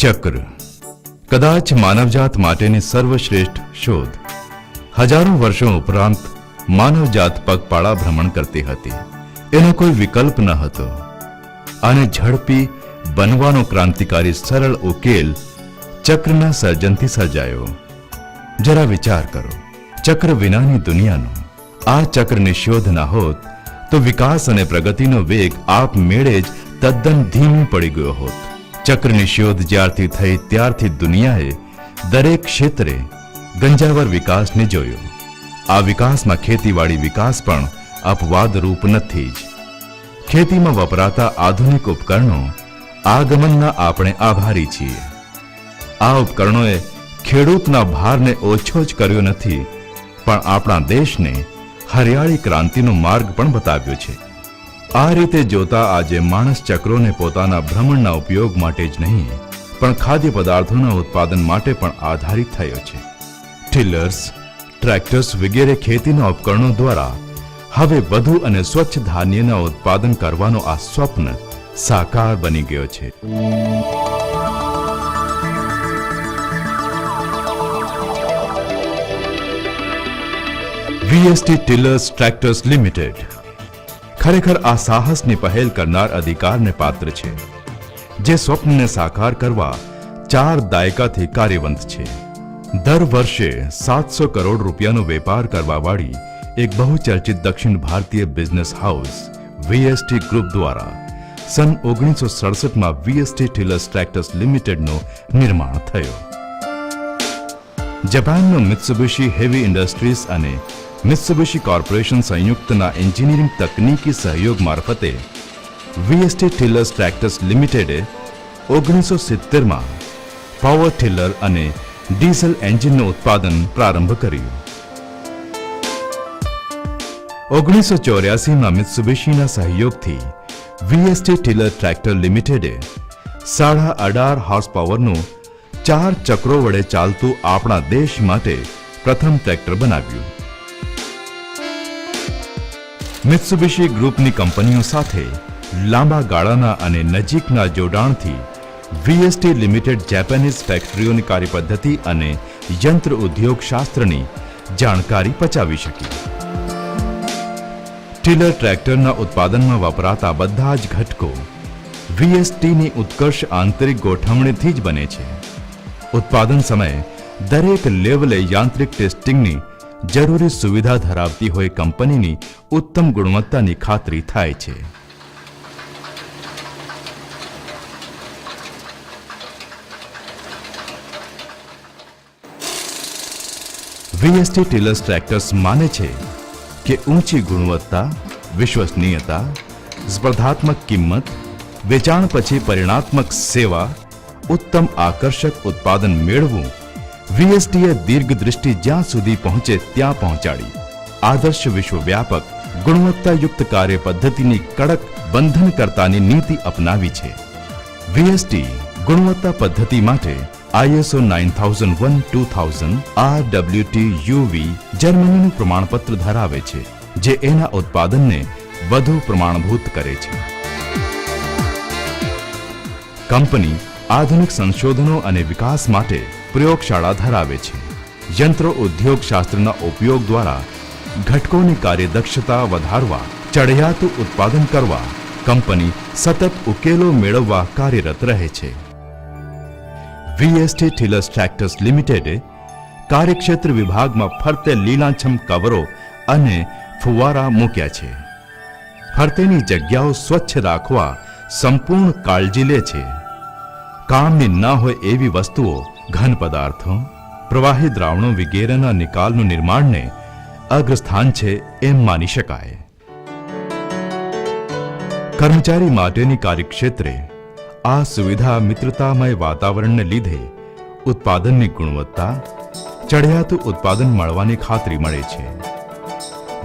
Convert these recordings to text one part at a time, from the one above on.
ચક્ર કદાચ માનવજાત માટેની સર્વશ્રેષ્ઠ શોધ. હજારો વર્ષો ઉપરાંત માનવજાત પગપાળા ભ્રમણ કરતી હતી. એનો કોઈ વિકલ્પ ન હતો. અને ઝડપી બનવાનો ક્રાંતિકારી સરળ ઉકેલ ચક્રના સર્જનથી સર્જાયો. જરા વિચાર કરો, ચક્ર વિનાની દુનિયાનો. આ ચક્રની શોધ ના હોત તો વિકાસ અને પ્રગતિનો વેગ આપમેળે જ તદ્દન ધીમો પડી ગયો હોત. ચક્રની શોધ જ્યારથી થઈ ત્યારથી દુનિયાએ દરેક ક્ષેત્રે ગંજાવર વિકાસને જોયો. આ વિકાસમાં ખેતીવાડી વિકાસ પણ અપવાદરૂપ નથી જ. ખેતીમાં વપરાતા આધુનિક ઉપકરણો આગમનના આપણે આભારી છીએ. આ ઉપકરણોએ ખેડૂતના ભારને ઓછો જ કર્યો નથી, પણ આપણા દેશને હરિયાળી ક્રાંતિનો માર્ગ પણ બતાવ્યો છે. આ રીતે જોતા આજે માણસ ચક્રોને પોતાના ભ્રમણના ઉપયોગ માટે જ નહીં, પણ ખાદ્ય પદાર્થોના ઉત્પાદન માટે પણ આધારિત થયો છે. ટિલર્સ, ટ્રેક્ટર્સ વગેરે ખેતીના ઉપકરણો દ્વારા હવે વધુ અને સ્વચ્છ ધાન્યના ઉત્પાદન કરવાનો આ સ્વપ્ન સાકાર બની ગયો છે. વીએસટી ટિલર્સ ટ્રેક્ટર્સ લિમિટેડ ખરેખર આ સાહસની પહેલ કરનાર અધિકારને પાત્ર છે, જે સ્વપ્નને સાકાર કરવા 4 દાયકાથી કાર્યવંત છે. દર વર્ષે 700 કરોડ રૂપિયાનો વેપાર કરવાવાળી એક બહુચર્ચિત દક્ષિણ ભારતીય બિઝનેસ હાઉસ વીએસટી ગ્રુપ દ્વારા સન 1967માં વીએસટી ટિલર્સ ટ્રેક્ટર્સ લિમિટેડનું નિર્માણ થયો. જાપાનનો મિત્સુબિશી હેવી ઇન્ડસ્ટ્રીઝ અને મિત્સુબિશી કોર્પોરેશન સંયુક્તના એન્જિનિયરિંગ તકનીકી સહયોગ મારફતે વીએસટી ટિલર્સ ટ્રેક્ટર્સ લિમિટેડે 1970માં પાવર ટિલર અને ડીઝલ એન્જિનનું ઉત્પાદન પ્રારંભ કર્યું. 1984માં મિત્સુબિશીના સહયોગથી વીએસટી ટિલર ટ્રેક્ટર લિમિટેડે 18.5 હોર્સ પાવરનું 4 ચક્રો વડે ચાલતું આપણા દેશ માટે પ્રથમ ટ્રેક્ટર બનાવ્યું. મિત્સુબિશી ગ્રુપની કંપનીઓ સાથે લાંબા ગાળાના અને નજીકના જોડાણથી વીએસટી લિમિટેડ જાપાનીઝ ફેક્ટરીઓની કાર્યપદ્ધતિ અને યંત્ર ઉદ્યોગ શાસ્ત્રની જાણકારી પચાવી શકી. ટિલર ટ્રેક્ટરના ઉત્પાદનમાં વપરાતા બધા જ ઘટકો વીએસટીની ઉત્કર્ષ આંતરિક ગોઠવણીથી જ બને છે. ઉત્પાદન સમયે દરેક લેવલે યાંત્રિક ટેસ્ટિંગની જરૂરી સુવિધા ધરાવતી હોય કંપનીની ઉત્તમ ગુણવત્તાની ખાતરી થાય છે. વીએસટી ટિલર્સ ટ્રેક્ટર્સ માને છે કે ઊંચી ગુણવત્તા, વિશ્વસનીયતા, સ્પર્ધાત્મક કિંમત, વેચાણ પછી પરિણાત્મક સેવા, ઉત્તમ આકર્ષક ઉત્પાદન મેળવવું વીએસટીએ દીર્ઘદૃષ્ટિ જ્યાં સુધી પહોંચે ત્યાં પહોંચાડી આદર્શ વિશ્વવ્યાપક ગુણવત્તાયુક્ત કાર્ય પદ્ધતિની કડક બંધનકર્તાની નીતિ અપનાવી છે. વીએસટી ગુણવત્તા પદ્ધતિ માટે ISO 9001:2000 RWT-UV જર્મનીનું પ્રમાણપત્ર ધરાવે છે, જે એના ઉત્પાદનને વધુ પ્રમાણભૂત કરે છે. કંપની આધુનિક સંશોધનો અને વિકાસ માટે પ્રયોગશાળા ધરાવે છે. યંત્રો ઉદ્યોગ શાસ્ત્રના ઉપયોગ દ્વારા ઘટકોની કાર્યદક્ષતા વધારવા, ચડિયાતું ઉત્પાદન કરવા કંપની સતત ઉકેલો મેળવવા કાર્યરત રહે છે. વીએસટી ટિલર્સ ટ્રેક્ટર્સ લિમિટેડે કાર્યક્ષેત્ર વિભાગમાં ફરતે લીલાછમ કવરો અને ફુવારા મૂક્યા છે. ફરતેની જગ્યાઓ સ્વચ્છ રાખવા સંપૂર્ણ કાળજી લે છે. કામની ન હોય એવી વસ્તુઓ, ઘન પદાર્થો, પ્રવાહી દ્રાવણો વગેરેના નિકાલનું નિર્માણને અગ્રસ્થાન છે એમ માની શકાય. કર્મચારી માટેની કાર્યક્ષેત્રે આ સુવિધા મિત્રતામય વાતાવરણને લીધે ઉત્પાદનની ગુણવત્તા, ચડિયાતું ઉત્પાદન મળવાની ખાતરી મળે છે.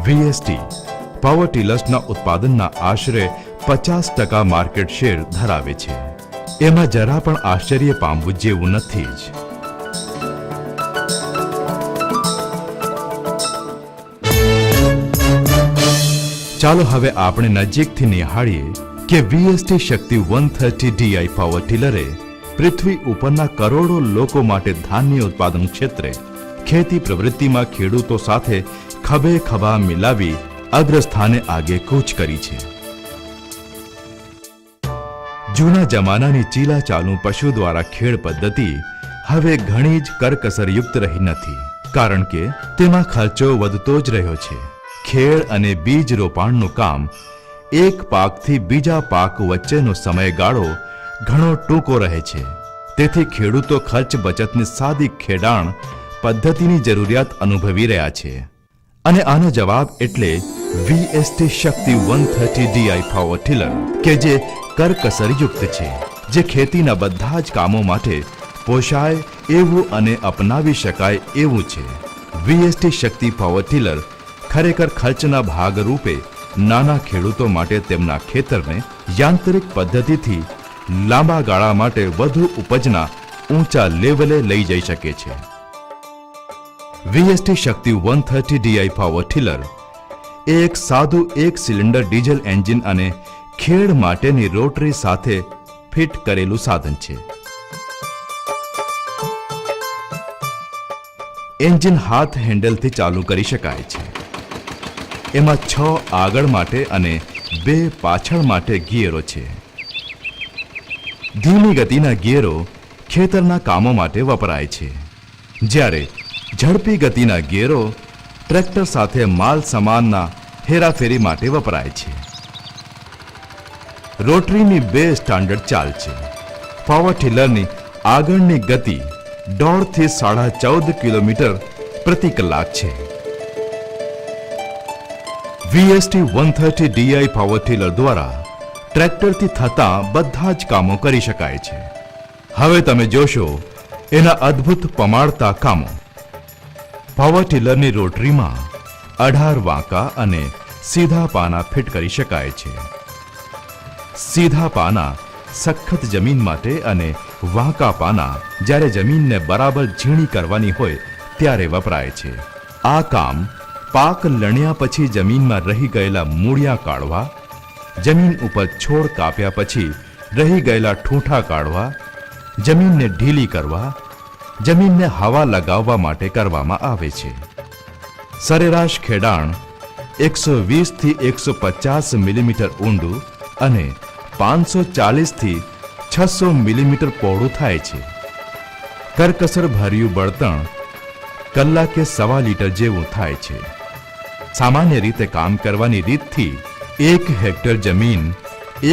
વીએસટી પાવર ટિલર્સના ઉત્પાદનના આશરે 50% માર્કેટ શેર ધરાવે છે. એમાં જરા પણ આશ્ચર્ય પામવું જેવું નથી જ. ચાલો હવે આપણે નજીકથી નિહાળીએ કે વીએસટી શક્તિ 130 DI પાવર ટિલરે પૃથ્વી ઉપરના કરોડો લોકો માટે ધાન્ય ઉત્પાદન ક્ષેત્રે ખેતી પ્રવૃત્તિમાં ખેડૂતો સાથે ખભે ખભા મિલાવી અગ્રસ્થાને આગે કૂચ કરી છે. જૂના જમાનાની ચીલા ચાલુ પશુ દ્વારા ખેડ પદ્ધતિ હવે ઘણી જ કરકસરયુક્ત રહી નથી, કારણ કે તેમાં ખર્ચો વધતો જ રહ્યો છે. ખેડ અને બીજ રોપાણનું કામ એક પાકથી બીજા પાક વચ્ચેનો સમયગાળો ઘણો ટૂંકો રહે છે. તેથી ખેડૂતો ખર્ચ બચતની સાદી ખેડાણ પદ્ધતિની જરૂરિયાત અનુભવી રહ્યા છે. અને આનો જવાબ એટલે VST શક્તિ 130 DI પાવર ટીલર, કે જે કરકસરયુક્ત છે, જે ખેતીના બધા જ કામો માટે પોષાય એવું અને અપનાવી શકાય એવું છે. VST શક્તિ પાવર ટીલર ખરેખર ખર્ચના ભાગરૂપે નાના ખેડૂતો માટે તેમના ખેતરને યાંત્રિક પદ્ધતિથી લાંબા ગાળા માટે વધુ ઉપજના ઊંચા લેવલે લઈ જઈ શકે છે. VST શક્તિ 130 DI પાવર ટીલર એ એક સાદું એક સિલિન્ડર ડીઝલ એન્જિન અને ખેડ માટેની રોટરી સાથે ફિટ કરેલું સાધન છે. એન્જિન હાથ હેન્ડલથી ચાલુ કરી શકાય છે. એમાં 6 આગળ માટે અને 2 પાછળ માટે ગિયરો છે. ધીમી ગતિના ગિયરો ખેતરના કામો માટે વપરાય છે, જ્યારે ઝડપી ગતિના ગિયરો ટ્રેક્ટર સાથે માલ સામાનના હેરાફેરી માટે વપરાય છે. રોટરીની 2 સ્ટાન્ડર્ડ ચાલ છે. પાવર ટીલરની આગળની ગતિ 1.5 થી 14.5 કિલોમીટર પ્રતિ કલાક છે. VST 130 DI પાવર ટીલર દ્વારા ટ્રેક્ટરથી થતા બધા જ કામો કરી શકાય છે. હવે તમે જોશો એના અદ્ભુત પમાડતા કામો. પાવર ટીલરની રોટરીમાં 18 વાંકા અને સીધા પાના ફિટ કરી શકાય છે. સીધા પાના સખત જમીન માટે અને વાંકા પાના જ્યારે જમીનને બરાબર ઝીણી કરવાની હોય ત્યારે વપરાય છે. આ કામ પાક લણ્યા પછી જમીનમાં રહી ગયેલા મૂળિયા કાઢવા, જમીન ઉપર છોડ કાપ્યા પછી રહી ગયેલા ઠૂંઠા કાઢવા, જમીનને ઢીલી કરવા, જમીનને હવા લગાવવા માટે કરવામાં આવે છે. સરેરાશ ખેડાણ 120 થી 150 મિલીમીટર ઊંડું અને 540 થી 600 મિલીમીટર પહોળું થાય છે. કરકસર ભર્યું બળતણ કલાકે 1.25 લીટર જેવું થાય છે. સામાન્ય રીતે કામ કરવાની રીતથી 1 હેક્ટર જમીન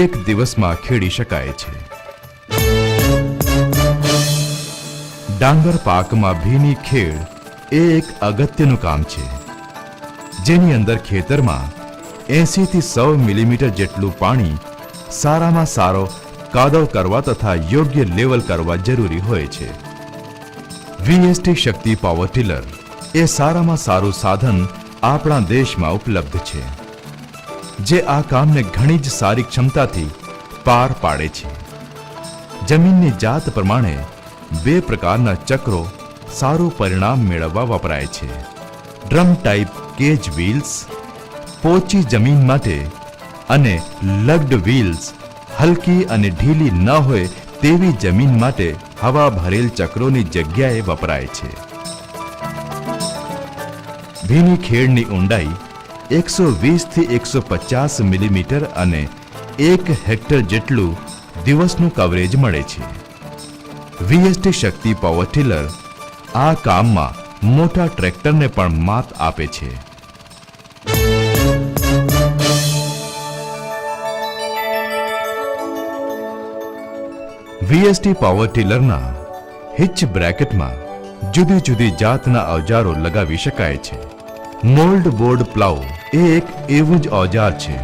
1 દિવસમાં ખેડી શકાય છે. ડાંગર પાકમાં ભીની ખેડ એ એક અગત્યનું કામ છે, જેની અંદર ખેતરમાં 80 થી 100 મિલીમીટર જેટલું પાણી સારામાં સારો કાદવ કરવા તથા યોગ્ય લેવલ કરવા જરૂરી હોય છે. VST શક્તિ પાવર ટીલર એ સારામાં સારું સાધન આપણા દેશમાં ઉપલબ્ધ છે, જે આ કામને ઘણી જ સારી ક્ષમતાથી પાર પાડે છે. જમીનની જાત પ્રમાણે 2 પ્રકારના ચક્રો સારું પરિણામ મેળવવા વપરાય છે. ડ્રમ ટાઈપ કેજ વ્હીલ્સ પોચી જમીન માટે અને લગ્ડ વ્હીલ્સ હલકી અને ઢીલી ન હોય તેવી જમીન માટે હવા ભરેલ ચક્રોની જગ્યાએ વપરાય છે. ભીની ખેડની ઊંડાઈ 120 થી 150 મિલીમીટર અને 1 હેક્ટર જેટલું દિવસનું કવરેજ મળે છે. VST શક્તિ પાવર ટીલર આ કામમાં મોટા ટ્રેક્ટરને પણ માત આપે છે. VST પાવર ટીલરના હિચ બ્રેકેટમાં જુદી જુદી જાતના ઓજારો લગાવી શકાય છે. મોલ્ડ બોર્ડ પ્લાઉ એ એક એવું જ ઓજાર છે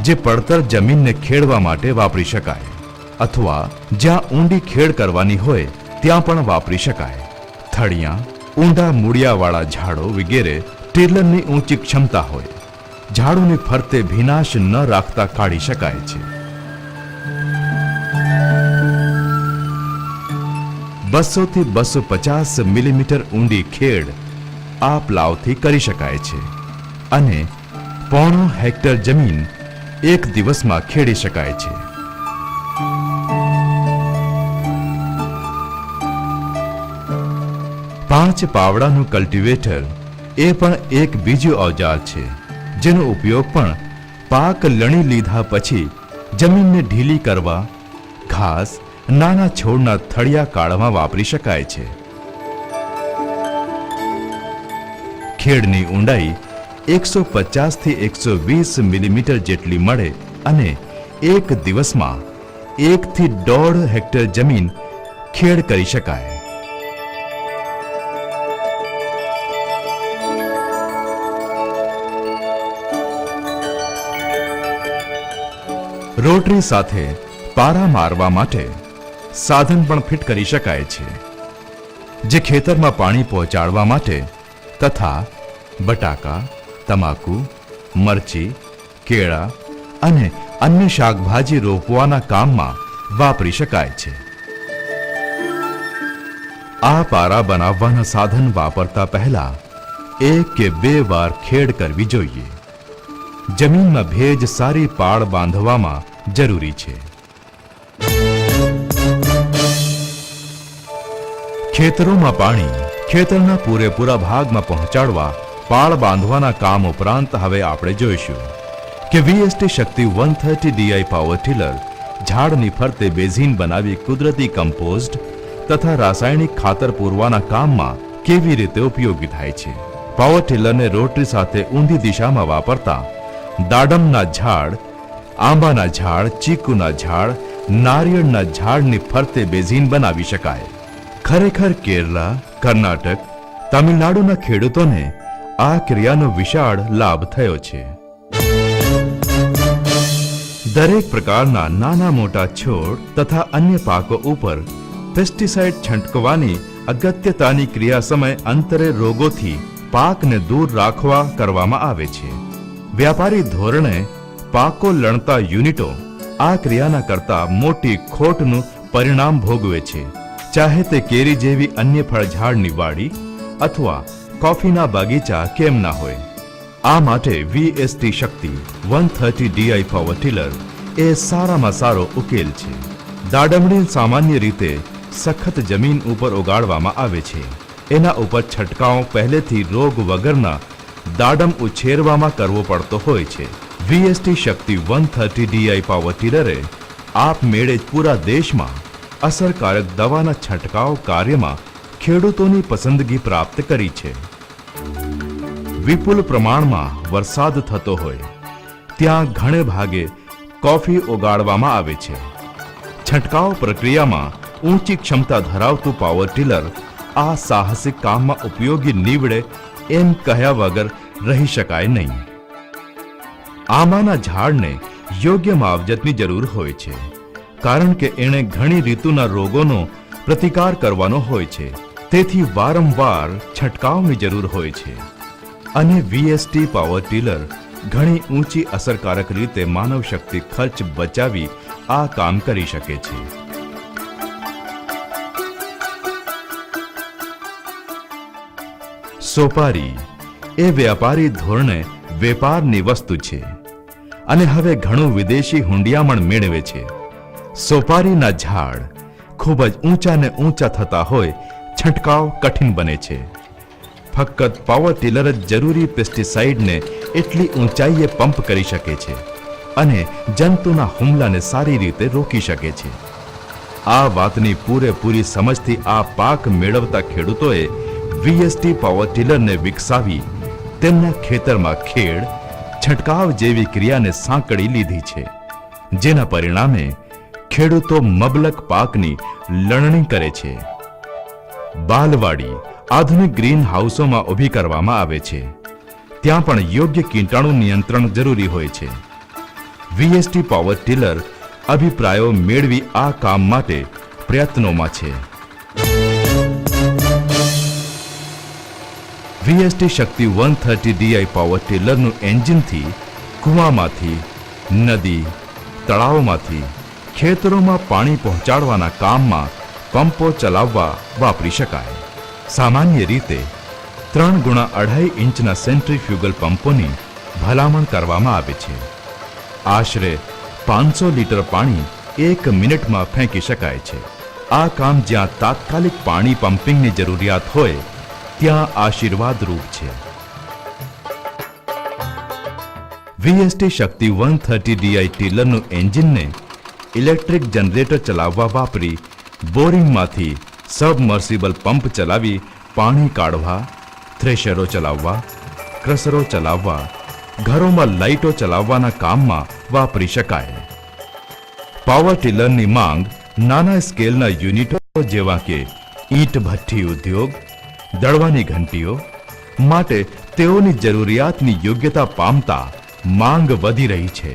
જે પડતર જમીનને ખેડવા માટે વાપરી શકાય, અથવા જ્યાં ઊંડી ખેડ કરવાની હોય ત્યાં પણ વાપરી શકાય. થળિયા, ઊંડા મૂળિયાવાળા ઝાડો વગેરે ટીલરની ઊંચી ક્ષમતા હોય. ઝાડોની ફરતે ભીનાશ ન રાખતા કાઢી શકાય છે. 200 થી 250 મિલીમીટર ઊંડી ખેડ આ પ્લાવથી કરી શકાય છે અને 1.5 હેક્ટર જમીન 1 દિવસમાં ખેડી શકાય છે. 5 પાવડાનું કલ્ટિવેટર એ પણ એક બીજું ઓજાર છે, જેનો ઉપયોગ પણ પાક લણી લીધા પછી જમીનને ઢીલી કરવા, ઘાસ, નાના છોડના થળિયા કાઢવા વાપરી શકાય છે. ખેડની ઊંડાઈ 150 થી 120 મિલીમીટર જેટલી મળે અને એક દિવસમાં 1 થી 1.5 હેક્ટર જમીન ખેડ કરી શકાય. રોટરી સાથે પારા મારવા માટે સાધન પણ ફિટ કરી શકાય છે, જે ખેતરમાં પાણી પહોંચાડવા માટે તથા બટાકા, તમાકુ, મરચી, કેળા અને અન્ય શાકભાજી રોપવાના કામમાં વાપરી શકાય છે. આ પારા બનાવવાના સાધન વાપરતા પહેલા 1 કે 2 વાર ખેડ કરવી જોઈએ. જમીનમાં ભેજ સારી પાળ બાંધવામાં જરૂરી છે. ખેતરોમાં પાણી ખેતરના પૂરેપૂરા ભાગમાં પહોંચાડવા પાળ બાંધવાના કામ ઉપરાંત હવે આપણે જોઈશું કે વીએસટી શક્તિ 130 DI પાવર ટીલર ઝાડની ફરતે બેઝીન બનાવી કુદરતી કમ્પોસ્ટ તથા રાસાયણિક ખાતર પૂરવાના કામમાં કેવી રીતે ઉપયોગી થાય છે. પાવર ટીલરને રોટરી સાથે ઊંધી દિશામાં વાપરતા દાડમના ઝાડ, આંબાના ઝાડ, ચીકુના ઝાડ, નારિયેળના ઝાડની ફરતે બેઝીન બનાવી શકાય. ખરેખર કેરલા, કર્ણાટક, તમિલનાડુના ખેડૂતોને આ ક્રિયાનો વિશાળ લાભ થયો છે. દરેક પ્રકારના નાના મોટા છોડ તથા અન્ય પાકો ઉપર પેસ્ટિસાઇડ છંટકવાની અગત્યતાની ક્રિયા સમય અંતરે રોગોથી પાકને દૂર રાખવા કરવામાં આવે છે. વ્યાપારી ધોરણે પાકો લણતા યુનિટો આ ક્રિયાના કરતા મોટી ખોટનું પરિણામ ભોગવે છે, ચાહે તે કેરી જેવી અન્ય ફળઝાડની વાડી અથવા કોફીના બગીચા કેમ ના હોય. આ માટે વીએસટી શક્તિ 130 DI પાવર ટીલર એ સારામાં સારો ઉકેલ છે. દાડમડી સામાન્ય રીતે સખત જમીન ઉપર ઉગાડવામાં આવે છે. એના ઉપર છંટકાવ પહેલેથી રોગ વગરના દાડમ ઉછેરવામાં કરવો પડતો હોય છે. વીએસટી શક્તિ 130 DI પાવર ટીલરે આપમેળે જ પૂરા દેશમાં અસરકારક દવાના છંટકાવ કાર્યમાં ખેડૂતોની પસંદગી પ્રાપ્ત કરી છે. વિપુલ પ્રમાણમાં વરસાદ થતો હોય ત્યાં ઘણે ભાગે કોફી ઉગાડવામાં આવે છે. છંટકાવ પ્રક્રિયામાં ઊંચી ક્ષમતા ધરાવતું પાવર ટીલર આ સાહસિક કામમાં ઉપયોગી નીવડે એમ કહ્યા વગર રહી શકાય નહીં. આંબાના ઝાડને યોગ્ય માવજતની જરૂર હોય છે, કારણ કે એણે ઘણી ઋતુના રોગોનો પ્રતિકાર કરવાનો હોય છે. તેથી વારંવાર છંટકાવની જરૂર હોય છે અને વીએસટી પાવર ટીલર ઘણી ઊંચી અસરકારક રીતે માનવ શક્તિ ખર્ચ બચાવી આ કામ કરી શકે છે. સોપારી એ વ્યાપારી ધોરણે વેપારની વસ્તુ છે અને હવે ઘણું વિદેશી હુંડિયામણ મેળવે છે. સોપારીના ઝાડ ખૂબ જ ઊંચા ને ઊંચા થતા હોય છંટકાવ કઠિન બને છે. ફક્ત પાવર ટીલર જ જરૂરી પેસ્ટિસાઇડને એટલી ઊંચાઈએ પંપ કરી શકે છે અને જંતુના હુમલાને સારી રીતે રોકી શકે છે. આ વાતની પૂરેપૂરી સમજથી આ પાક મેળવતા ખેડૂતોએ વીએસટી પાવર ટીલરને વિકસાવી તેમના ખેતરમાં ખેડ, છંટકાવ જેવી ક્રિયાને સાંકળી લીધી છે, જેના પરિણામે ખેડૂતો મબલક પાકની લણણી કરે છે. બાલવાડી આધુનિક ગ્રીન હાઉસોમાં ઊભી કરવામાં આવે છે. ત્યાં પણ યોગ્ય કીટાણુ નિયંત્રણ જરૂરી હોય છે. વીએસટી પાવર ટીલર અભિપ્રાયો મેળવી આ કામ માટે પ્રયત્નોમાં છે. વીએસટી શક્તિ 130 DI પાવર ટીલરનું એન્જિનથી કૂવામાંથી, નદી, તળાવમાંથી ખેતરોમાં પાણી પહોંચાડવાના કામમાં પંપો ચલાવવા વાપરી શકાય. સામાન્ય રીતે 3 ગુણા 2.5 ઇંચના સેન્ટ્રીફ્યુગલ પંપોની ભલામણ કરવામાં આવે છે. આશરે 500 લીટર પાણી 1 મિનિટમાં ફેંકી શકાય છે. આ કામ જ્યાં તાત્કાલિક પાણી પંપિંગની જરૂરિયાત હોય ત્યાં આશીર્વાદ રૂપ છે. વીએસટી શક્તિ 130 DI ટીલરનું એન્જિનને ઇલેક્ટ્રિક જનરેટર ચલાવવા વાપરી બોરિંગમાંથી સબમર્સિબલ પંપ ચલાવી પાણી કાઢવા, થ્રેશરો ચલાવવા, ક્રશરો ચલાવવા, ઘરોમાં લાઇટો ચલાવવાના કામમાં વાપરી શકાય. પાવર ટીલરની માંગ નાના સ્કેલના યુનિટો જેવા કે ઈંટ ભઠ્ઠી ઉદ્યોગ, દળવાની ઘંટીઓ માટે તેઓની જરૂરિયાતની યોગ્યતા પામતા માંગ વધી રહી છે.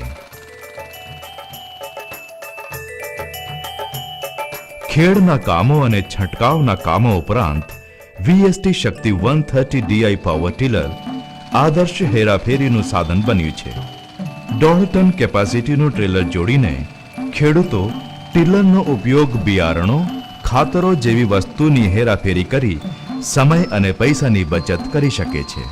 ખેડના કામો અને છંટકાવના કામો ઉપરાંત વીએસટી શક્તિ 130 DI પાવર ટીલર આદર્શ હેરાફેરીનું સાધન બન્યું છે. 1.5 ટન કેપેસિટીનું ટ્રેલર જોડીને ખેડૂતો ટીલરનો ઉપયોગ બિયારણો, ખાતરો જેવી વસ્તુની હેરાફેરી કરી સમય અને પૈસાની બચત કરી શકે છે.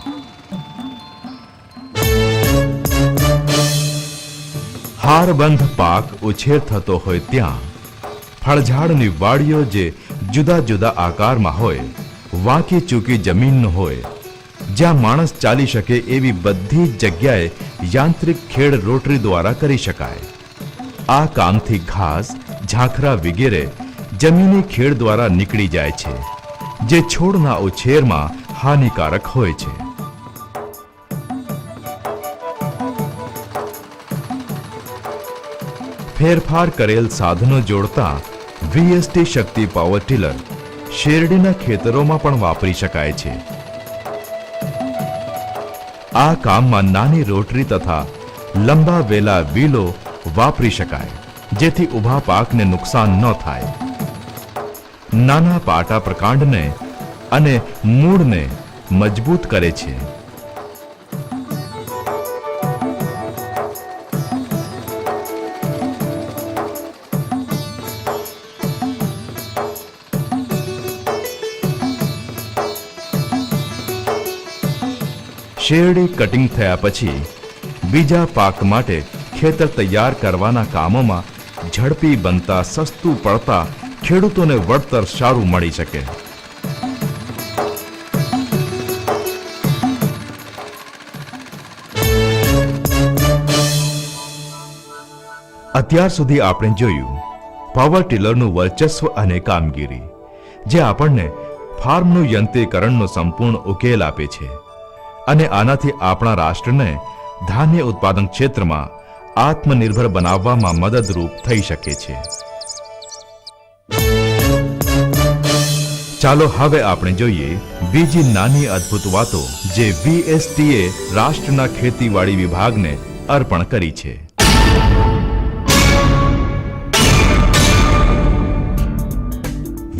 હારબંધ પાક ઉછેર થતો હોય ત્યાં, ફળઝાડની વાડીઓ જે જુદા જુદા આકારમાં હોય, વાંકી ચૂકી જમીન હોય, જ્યાં માણસ ચાલી શકે એવી બધી જગ્યાએ યાંત્રિક ખેડ રોટરી દ્વારા કરી શકાય. આ કામથી ઘાસ, ઝાંખરા વગેરે જમીની ખેડ દ્વારા નીકળી જાય છે, જે છોડના ઉછેરમાં હાનિકારક હોય છે. ફેરફાર કરેલ સાધનો જોડતા વીએસટી શક્તિ પાવર ટીલર શેરડીના ખેતરોમાં પણ વાપરી શકાય છે. આ કામમાં નાની રોટરી તથા લંબા વેલા વ્હીલો વાપરી શકાય, જેથી ઊભા પાકને નુકસાન ન થાય. નાના પાટા પ્રકાંડને અને મૂળને મજબૂત કરે છે. શેરડી કટિંગ થયા પછી બીજા પાક માટે ખેતર તૈયાર કરવાના કામોમાં ઝડપી બનતા, સસ્તું પડતા ખેડૂતોને વળતર સારું મળી શકે. અત્યાર સુધી આપણે જોયું પાવર ટીલરનું વર્ચસ્વ અને કામગીરી, જે આપણને ફાર્મનું યંત્રીકરણનો સંપૂર્ણ ઉકેલ આપે છે અને આનાથી આપણા રાષ્ટ્રને ધાન્ય ઉત્પાદન ક્ષેત્રમાં આત્મનિર્ભર બનાવવામાં મદદરૂપ થઈ શકે છે. ચાલો હવે આપણે જોઈએ બીજી નાની અદ્ભુત વાતો જે વીએસટીએ રાષ્ટ્રના ખેતીવાડી વિભાગને અર્પણ કરી છે.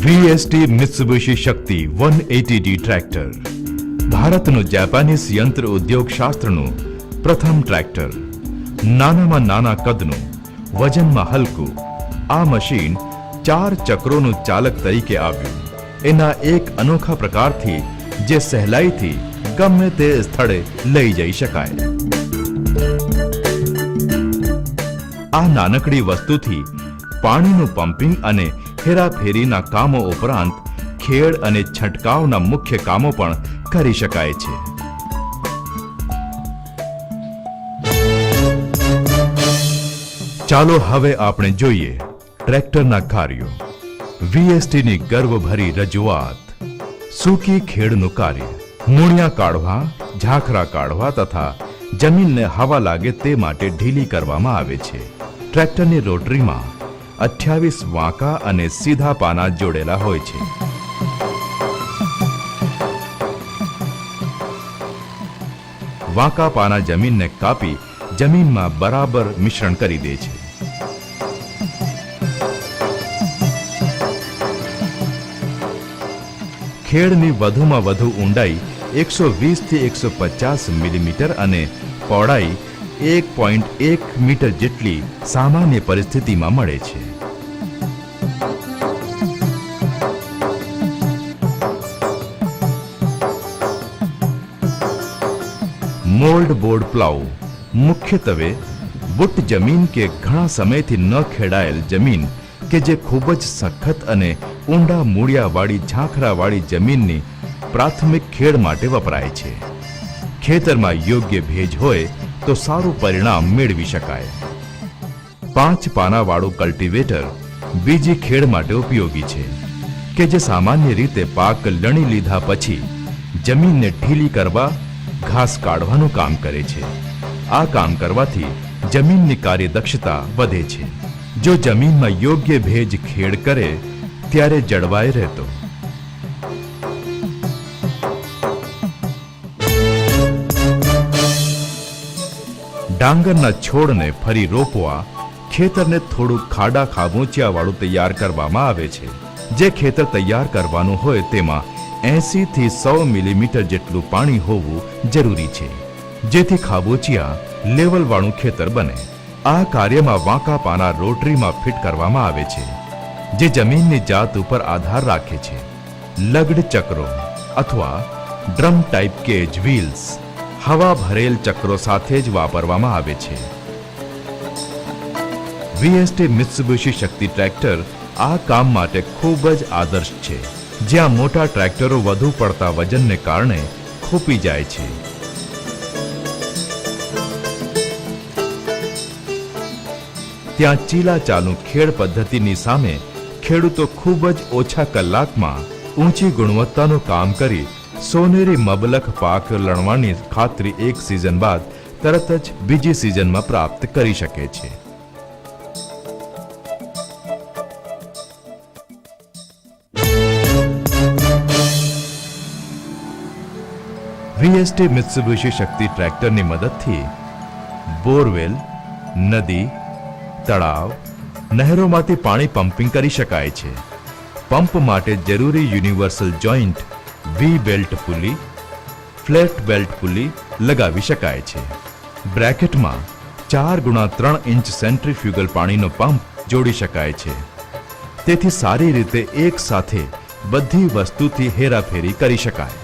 વીએસટી મિત્સુબિશી શક્તિ 180D ટ્રેક્ટર ભારતનું જાપાનીઝ યંત્ર ઉદ્યોગ શાસ્ત્રનું પ્રથમ ટ્રેક્ટર. નાનામાં નાના કદનું, વજનમાં હલકું આ મશીન 4 ચક્રોનું ચાલક તરીકે આવ્યું. એના એક અનોખા પ્રકારથી જે સહેલાઈથી ગમે તે સ્થળે લઈ જઈ શકાય. આ નાનકડી વસ્તુથી પાણીનું પંપિંગ અને હેરાફેરીના કામો ઉપરાંત ખેડ અને છંટકાવના મુખ્ય કામો પણ કરી શકાય છે. ચાલો હવે આપણે જોઈએ ટ્રેક્ટરના કાર્યો. વીએસટીની ગર્વભરી રજૂઆત. સૂકી ખેડનું કાર્ય. મૂળિયા કાઢવા, ઝાંખરા કાઢવા તથા જમીનને હવા લાગે તે માટે ઢીલી કરવામાં આવે છે. ટ્રેક્ટરની રોટરીમાં 28 વાંકા અને સીધા પાના જોડેલા હોય છે. વાંકા પાના જમીનને કાપી જમીનમાં બરાબર મિશ્રણ કરી દે છે. ખેડની વધુમાં વધુ ઊંડાઈ 120 થી 150 મિલીમીટર અને પહોળાઈ 1.1 મીટર જેટલી સામાન્ય પરિસ્થિતિમાં મળે છે. મોલ્ડ બોર્ડ પ્લાઉ મુખ્યત્વે બુટ જમીન કે ઘણા સમયથી ન ખેડાયેલ જમીન કે જે ખૂબ જ સખત અને ઊંડા મૂળિયાવાળી ઝાંખરાવાળી જમીનની પ્રાથમિક ખેડ માટે વપરાય છે. ખેતરમાં યોગ્ય ભેજ હોય તો સારું પરિણામ મેળવી શકાય. 5 પાનાવાળું કલ્ટિવેટર બીજી ખેડ માટે ઉપયોગી છે કે જે સામાન્ય રીતે પાક લણી લીધા પછી જમીનને ઢીલી કરવા, ઘાસ કાઢવાનું કામ કરે છે. આ કામ કરવાથી જમીનની કાર્યદક્ષતા વધે છે. જો જમીનમાં યોગ્ય ભેજ ખેડ કરે ત્યારે જળવાઈ રહેતો. ડાંગરના છોડને ફરી રોપવા ખેતરને થોડું ખાડા ખાબોચિયા વાળું તૈયાર કરવામાં આવે છે. જે ખેતર તૈયાર કરવાનું હોય તેમાં 80 થી 100 મિલીમીટર જેટલું પાણી હોવું જરૂરી છે, જેથી ખાબોચિયા લેવલ વાળું ખેતર બને. આ કાર્યમાં વાંકા પાના રોટરીમાં ફિટ કરવામાં આવે છે, જે જમીનની જાત ઉપર આધાર રાખે છે. લગડ ચક્રો અથવા ડ્રમ ટાઈપ કેજ વ્હીલ્સ હવા ભરેલ ચક્રો સાથે જ વાપરવામાં આવે છે. વીએસટી મિત્સુબિશી શક્તિ ટ્રેક્ટર આ કામ માટે ખૂબ જ આદર્શ છે. જ્યાં મોટા ટ્રેક્ટરો વધુ પડતા વજનને કારણે ખૂંપી જાય છે. ત્યાં ચીલા ચાલુ ખેડ પદ્ધતિની સામે ખેડૂતો ખૂબ જ ઓછા કલાકમાં ઊંચી ગુણવત્તાનું કામ કરી સોનેરી મબલખ પાક લણવાની ખાતરી એક સિઝન બાદ તરત જ બીજી સિઝનમાં પ્રાપ્ત કરી શકે છે. વીએસટી મિત્સુબિશી શક્તિ ટ્રેક્ટરની મદદથી બોરવેલ, નદી, તળાવ, નહેરોમાંથી પાણી પમ્પિંગ કરી શકાય છે. પંપ માટે જરૂરી universal joint V belt pulley, flat belt pulley લગાવી શકાય છે. બ્રેકેટમાં 4x3 ઇંચ સેન્ટ્રીફ્યુગલ પાણીનો પંપ જોડી શકાય છે. તેથી સારી રીતે એક સાથે બધી વસ્તુથી હેરાફેરી કરી શકાય.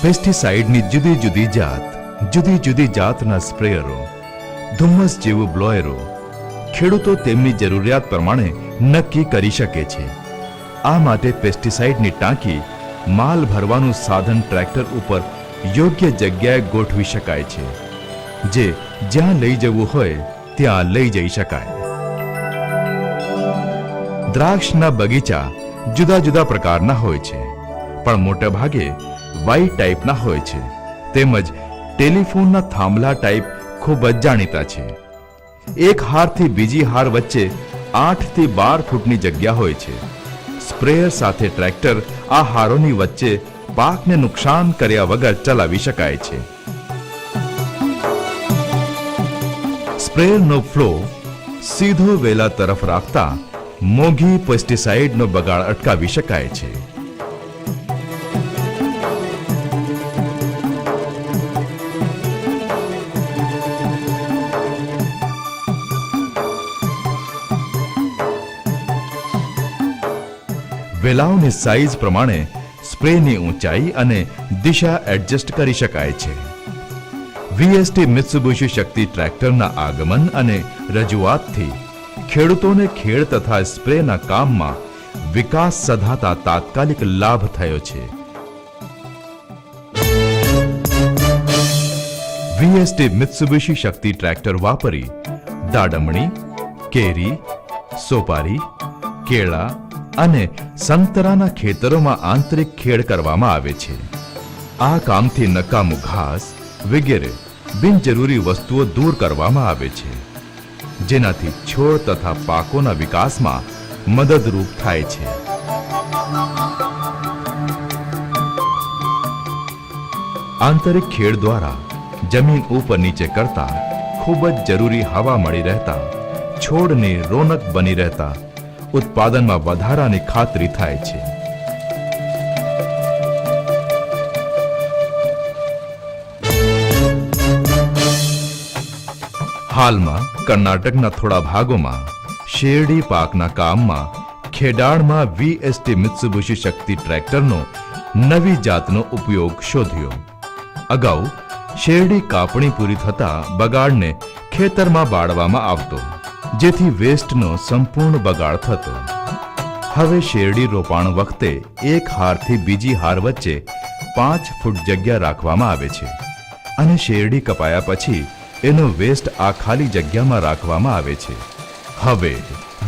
પેસ્ટિસાઇડની જુદી જુદી જાત, જુદી જુદી જાતના સ્પ્રેયરો, ધુમ્મસ જેવું બ્લોયરો ખેડૂતો તેમની જરૂરિયાત પ્રમાણે નક્કી કરી શકે છે. આ માટે પેસ્ટિસાઇડની ટાંકી, માલ ભરવાનું સાધન ટ્રેક્ટર ઉપર યોગ્ય જગ્યાએ ગોઠવી શકાય છે, જે જ્યાં લઈ જવું હોય ત્યાં લઈ જઈ શકાય. દ્રાક્ષના બગીચા જુદા જુદા પ્રકારના હોય છે, પણ મોટે ભાગે વાઈ ટાઈપના હોય છે. તેમજ ટેલિફોનના થાંભલા ટાઈપ ખૂબ જ જાણીતા છે. એક હારથી બીજી હાર વચ્ચે 8 થી 12 ફૂટની જગ્યા હોય છે. સ્પ્રેયર સાથે ટ્રેક્ટર આ હારોની વચ્ચે પાકને નુકસાન કર્યા વગર ચલાવી શકાય છે. સ્પ્રેયરનો ફ્લો સીધો વેલા તરફ રાખતા મોંઘી પેસ્ટિસાઇડનો બગાડ અટકાવી શકાય છે. વેલાઓની સાઈઝ પ્રમાણે સ્પ્રેની ઊંચાઈ અને દિશા એડજસ્ટ કરી શકાય છે. વીએસટી મિત્સુબિશી શક્તિ ટ્રેક્ટરના આગમન અને રજૂઆતથી ખેડૂતોને ખેડ તથા સ્પ્રેના કામમાં વિકાસ સધાતા તાત્કાલિક લાભ થયો છે. વીએસટી મિત્સુબિશી શક્તિ ટ્રેક્ટર વાપરી દાડમણી, કેરી, સોપારી, કેળા અને સંતરાના ખેતરોમાં આંતરિક ખેડ કરવામાં આવે છે. આ કામથી નકામું ઘાસ વગેરે બિનજરૂરી વસ્તુઓ દૂર કરવામાં આવે છે, જેનાથી છોડ તથા પાકોના વિકાસમાં મદદરૂપ થાય છે. આંતરિક ખેડ દ્વારા જમીન ઉપર નીચે કરતા ખૂબ જ જરૂરી હવા મળી રહેતા, છોડની રોનક બની રહેતા ઉત્પાદનમાં વધારાની ખાતરી થાય છે. હાલમાં કર્ણાટકના થોડા ભાગોમાં શેરડી પાકના કામમાં ખેડાણમાં વીએસટી મિત્સુબિશી શક્તિ ટ્રેક્ટરનો નવી જાતનો ઉપયોગ શોધ્યો. અગાઉ શેરડી કાપણી પૂરી થતા બગાડને ખેતરમાં બાળવામાં આવતો, જેથી વેસ્ટનો સંપૂર્ણ બગાડ થતો. હવે શેરડી રોપાણ વખતે એક હારથી બીજી હાર વચ્ચે 5 ફૂટ જગ્યા રાખવામાં આવે છે અને શેરડી કપાયા પછી એનો વેસ્ટ આ ખાલી જગ્યામાં રાખવામાં આવે છે. હવે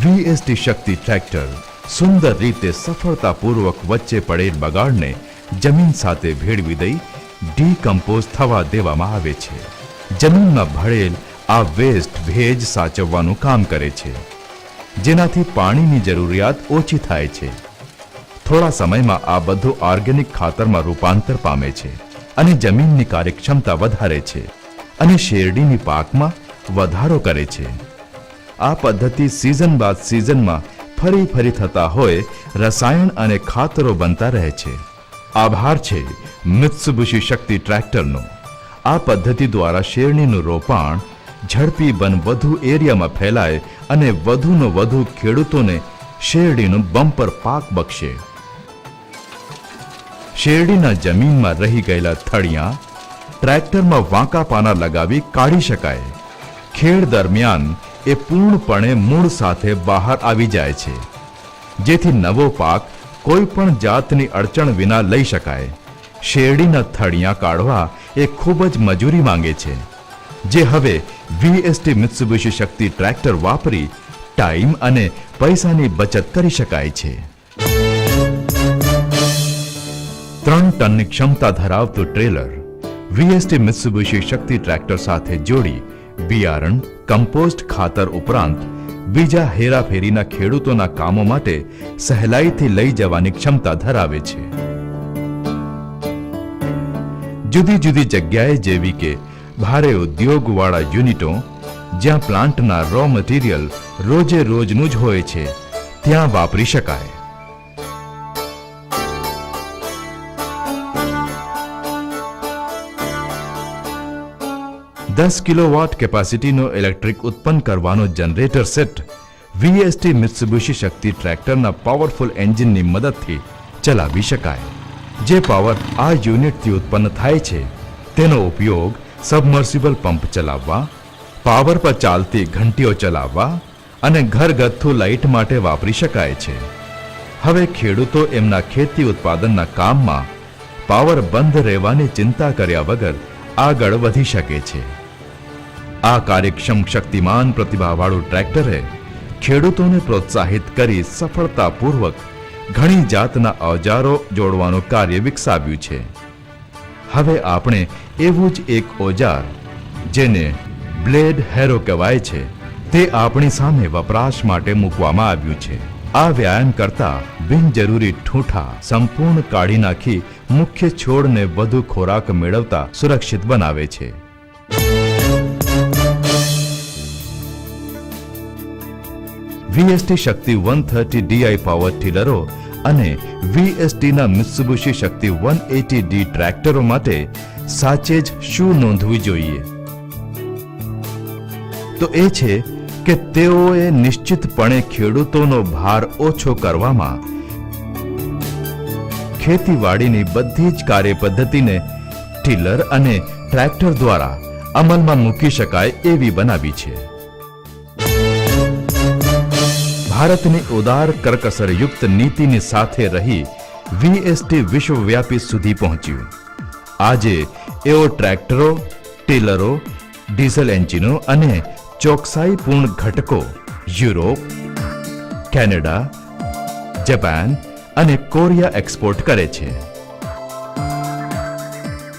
VST શક્તિ ટ્રેક્ટર સુંદર રીતે સફળતાપૂર્વક વચ્ચે પડેલ બગાડને જમીન સાથે ભેળવી દઈ ડીકમ્પોઝ થવા દેવામાં આવે છે. જમીનમાં ભળેલ આ વેસ્ટ ભેજ સાચવવાનું કામ કરે છે, જેનાથી પાણીની જરૂરિયાત ઓછી થાય છે. થોડા સમયમાં આ બધું ઓર્ગેનિક ખાતરમાં રૂપાંતર પામે છે અને જમીનની કાર્યક્ષમતા વધારે છે અને શેરડીની પાકમાં વધારો કરે છે. આ પદ્ધતિ સિઝન બાદ સિઝનમાં ફરી થતા હોય રસાયણ અને ખાતરો બનતા રહે છે. આભાર છે મિત્સુબિશી શક્તિ ટ્રેક્ટરનો. આ પદ્ધતિ દ્વારા શેરડીનું રોપાણ ઝડપી વધુ એરિયામાં ફેલાય અને વધુનો વધુ ખેડૂતોને શેરડીનું બમ્પર પાક બક્ષે. શેરડીના જમીનમાં રહી ગયેલા થળિયા ટ્રેક્ટરમાં વાંકા પાના લગાવી કાઢી શકાય. ખેડ દરમિયાન એ પૂર્ણપણે મૂળ સાથે બહાર આવી જાય છે, જેથી નવો પાક કોઈ પણ જાતની અડચણ વિના લઈ શકાય. શેરડીના થળિયા કાઢવા એ ખૂબ જ મજૂરી માંગે છે, જે હવે VST મિત્સુબિશી શક્તિ ટ્રેક્ટર વાપરી ટાઈમ અને પૈસાની બચત કરી શકાય છે. 3 ટનની ક્ષમતા ધરાવતું ટ્રેલર VST મિત્સુબિશી શક્તિ ટ્રેક્ટર સાથે જોડી બિયારણ, કમ્પોસ્ટ ખાતર ઉપરાંત બીજા હેરાફેરીના ખેડૂતોના કામો માટે સહેલાઈથી લઈ જવાની ક્ષમતા ધરાવે છે. જુદી જુદી જગ્યાએ જેવી કે ભારે ઉદ્યોગવાળા યુનિટો, જ્યાં પ્લાન્ટના રો મટીરિયલ રોજે રોજનું જ હોય છે, ત્યાં વાપરી શકાય. દસ કિલોવોટ કેપેસિટીનો ઇલેક્ટ્રિક ઉત્પન્ન કરવાનો જનરેટર સેટ VST મિત્સુબિશી શક્તિ ટ્રેક્ટરના પાવરફુલ એન્જિનની મદદથી ચલાવી શકાય. જે પાવર આ યુનિટથી ઉત્પન્ન થાય છે તેનો ઉપયોગ સબમર્સિબલ પંપ ચલાવવા, પાવર પર ચાલતી ઘંટીઓ ચલાવવા અને ઘરગથ્થુ લાઇટ માટે વાપરી શકાય છે. હવે ખેડૂતો એમના ખેતી ઉત્પાદનના કામમાં પાવર બંધ રહેવાની ચિંતા કર્યા વગર આગળ વધી શકે છે. આ કાર્યક્ષમ શક્તિમાન પ્રતિભાવાળું ટ્રેક્ટરે ખેડૂતોને પ્રોત્સાહિત કરી સફળતાપૂર્વક ઘણી જાતના ઓજારો જોડવાનું કાર્ય વિકસાવ્યું છે. હવે આપણે એવું જ એક ઓજાર, જેને બ્લેડ હેરો કહેવાય છે, તે આપણી સામે વપરાશ માટે મૂકવામાં આવ્યું છે. આ વ્યાયામ કરતા બિનજરૂરી ઠૂંઠા સંપૂર્ણ કાઢી નાખી મુખ્ય છોડને વધુ ખોરાક મેળવતા સુરક્ષિત બનાવે છે. VST શક્તિ 130 DI પાવર ટીલરો અને VSTના મિત્સુબિશી શક્તિ 180D ટ્રેક્ટરો માટે સાચે જ શું નોંધવું જોઈએ? તો એ છે કે તેઓએ નિશ્ચિતપણે ખેડૂતોનો ભાર ઓછો કરવામાં ખેતીવાડીની બધી જ કાર્યપદ્ધતિને ટીલર અને ટ્રેક્ટર દ્વારા અમલમાં મૂકી શકાય એવી બનાવી છે. ભારતની ઉદાર કરકસરયુક્ત નીતિની સાથે રહી VST વિશ્વવ્યાપી સુધી પહોંચ્યું. આજે એઓ ટ્રેક્ટરો, ટીલરો, ડીઝલ એન્જિનો અને ચોકસાઈપૂર્ણ ઘટકો યુરોપ, કેનેડા, જાપાન અને કોરિયા એક્સપોર્ટ કરે છે.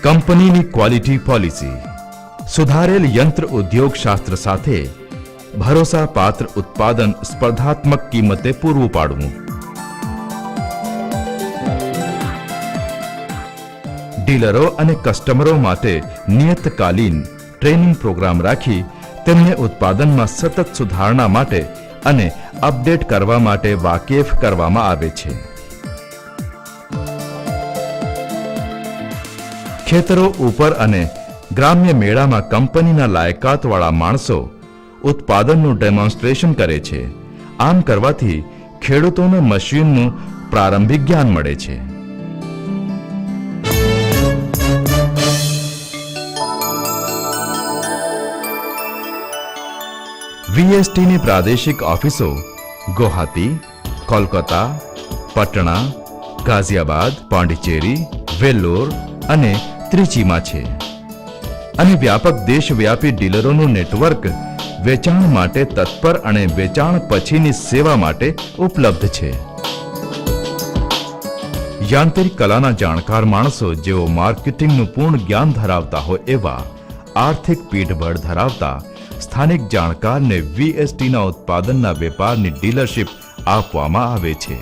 કંપનીની ક્વોલિટી પોલિસી, સુધારેલ યંત્ર ઉદ્યોગ શાસ્ત્ર સાથે ભરોસાપાત્ર ઉત્પાદન સ્પર્ધાત્મક કિંમતે પૂરું પાડવું. ડીલરો અને કસ્ટમરો માટે નિયતકાલીન ટ્રેનિંગ પ્રોગ્રામ રાખી તેમને ઉત્પાદનમાં સતત સુધારણા માટે અને અપડેટ કરવા માટે વાકેફ કરવામાં આવે છે. ખેતરો ઉપર અને ગ્રામ્ય મેળામાં કંપનીના લાયકાતવાળા માણસો ઉત્પાદનનું ડેમોન્સ્ટ્રેશન કરે છે. આમ કરવાથી ખેડૂતોને મશીનનું પ્રારંભિક જ્ઞાન મળે છે. વીએસટીની પ્રાદેશિક ઓફિસો ગુવાહાટી, કોલકાતા, પટણા, ગાઝિયાબાદ, પોંડિચેરી, વેલ્લોર અને ત્રિચીમાં છે અને વ્યાપક દેશવ્યાપી ડીલરોનું નેટવર્ક વેચાણ માટે તત્પર અને વેચાણ પછીની સેવા માટે ઉપલબ્ધ છે. યાંત્રિક કલાના જાણકાર માણસો જેઓ માર્કેટિંગનું પૂર્ણ જ્ઞાન ધરાવતા હોય એવા આર્થિક પીઠબળ ધરાવતા સ્થાનિક જાણકારને વીએસટીના ઉત્પાદનના વેપારની ડીલરશીપ આપવામાં આવે છે.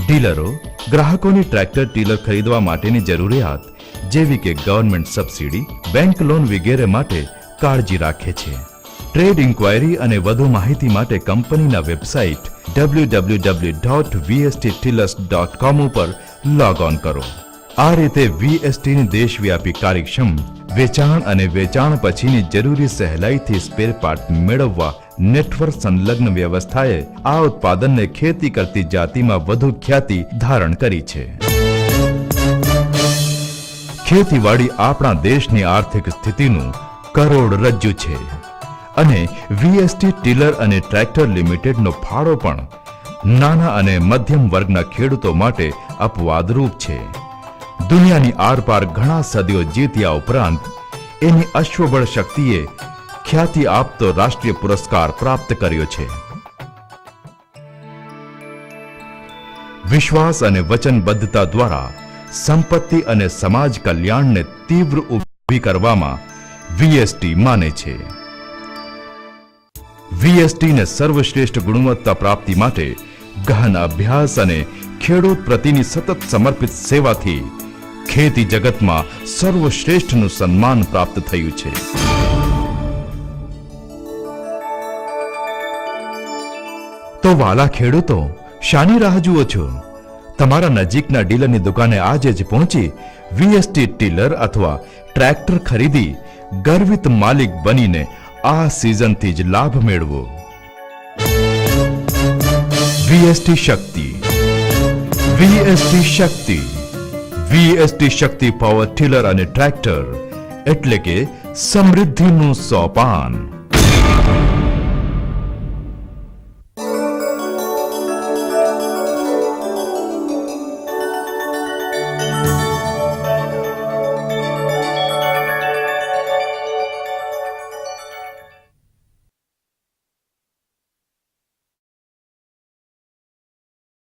ડીલરો ગ્રાહકોની ટ્રેક્ટર ટીલર ખરીદવા માટેની જરૂરિયાત જેવી કે ગવર્નમેન્ટ સબસિડી, બેંક લોન વગેરે માટે કાળજી રાખે છે. ટ્રેડ ઇન્ક્વાયરી અને વધુ માહિતી માટે કંપનીના વેબસાઇટ www.vstdealers.com ઉપર લોગ ઓન કરો. આ રીતે વીએસટીની દેશવ્યાપી કાર્યક્ષમ વેચાણ અને વેચાણ પછીની જરૂરી સહેલાઈથી સ્પેર પાર્ટ મેળવવા નેટવર્ક સંલગ્ન વ્યવસ્થાએ આ ઉત્પાદનને ખેતી કરતી જાતિમાં વધુ ખ્યાતિ ધારણ કરી છે. ખેતીવાડી આપણા દેશની આર્થિક સ્થિતિનું કરોડરજ્જુ છે અને વીએસટી ટીલર અને ટ્રેક્ટર લિમિટેડનો ફાળો પણ નાના અને મધ્યમ વર્ગના ખેડૂતો માટે અપવાદરૂપ છે. દુનિયાની આરપાર ઘણા સદીઓ જીત્યા ઉપરાંત એની અશ્વબળ શક્તિએ ખ્યાતિ આપતો રાષ્ટ્રીય પુરસ્કાર પ્રાપ્ત કર્યો છે. વિશ્વાસ અને વચનબદ્ધતા દ્વારા સંપત્તિ અને સમાજ કલ્યાણને તીવ્ર ઊભી કરવામાં વીએસટી માને છે. વીએસટીને સર્વશ્રેષ્ઠ ગુણવત્તા પ્રાપ્તિ માટે ગહન અભ્યાસ અને ખેડૂત પ્રતિની સતત સમર્પિત સેવાથી ખેતી જગતમાં સર્વશ્રેષ્ઠનું સન્માન પ્રાપ્ત થયું છે. તો વાલા ખેડૂતો, શાની રાહ જુઓ છો? તમારા નજીકના ડીલરની દુકાને આજે જ પહોંચી વીએસટી ટીલર અથવા ટ્રેક્ટર ખરીદી ગર્વિત માલિક બનીને આ સિઝનથી જ લાભ મેળવો. વીએસટી શક્તિ, વીએસટી શક્તિ, વીએસટી શક્તિ પાવર ટીલર અને ટ્રેક્ટર એટલે કે સમૃદ્ધિનું સોપાન.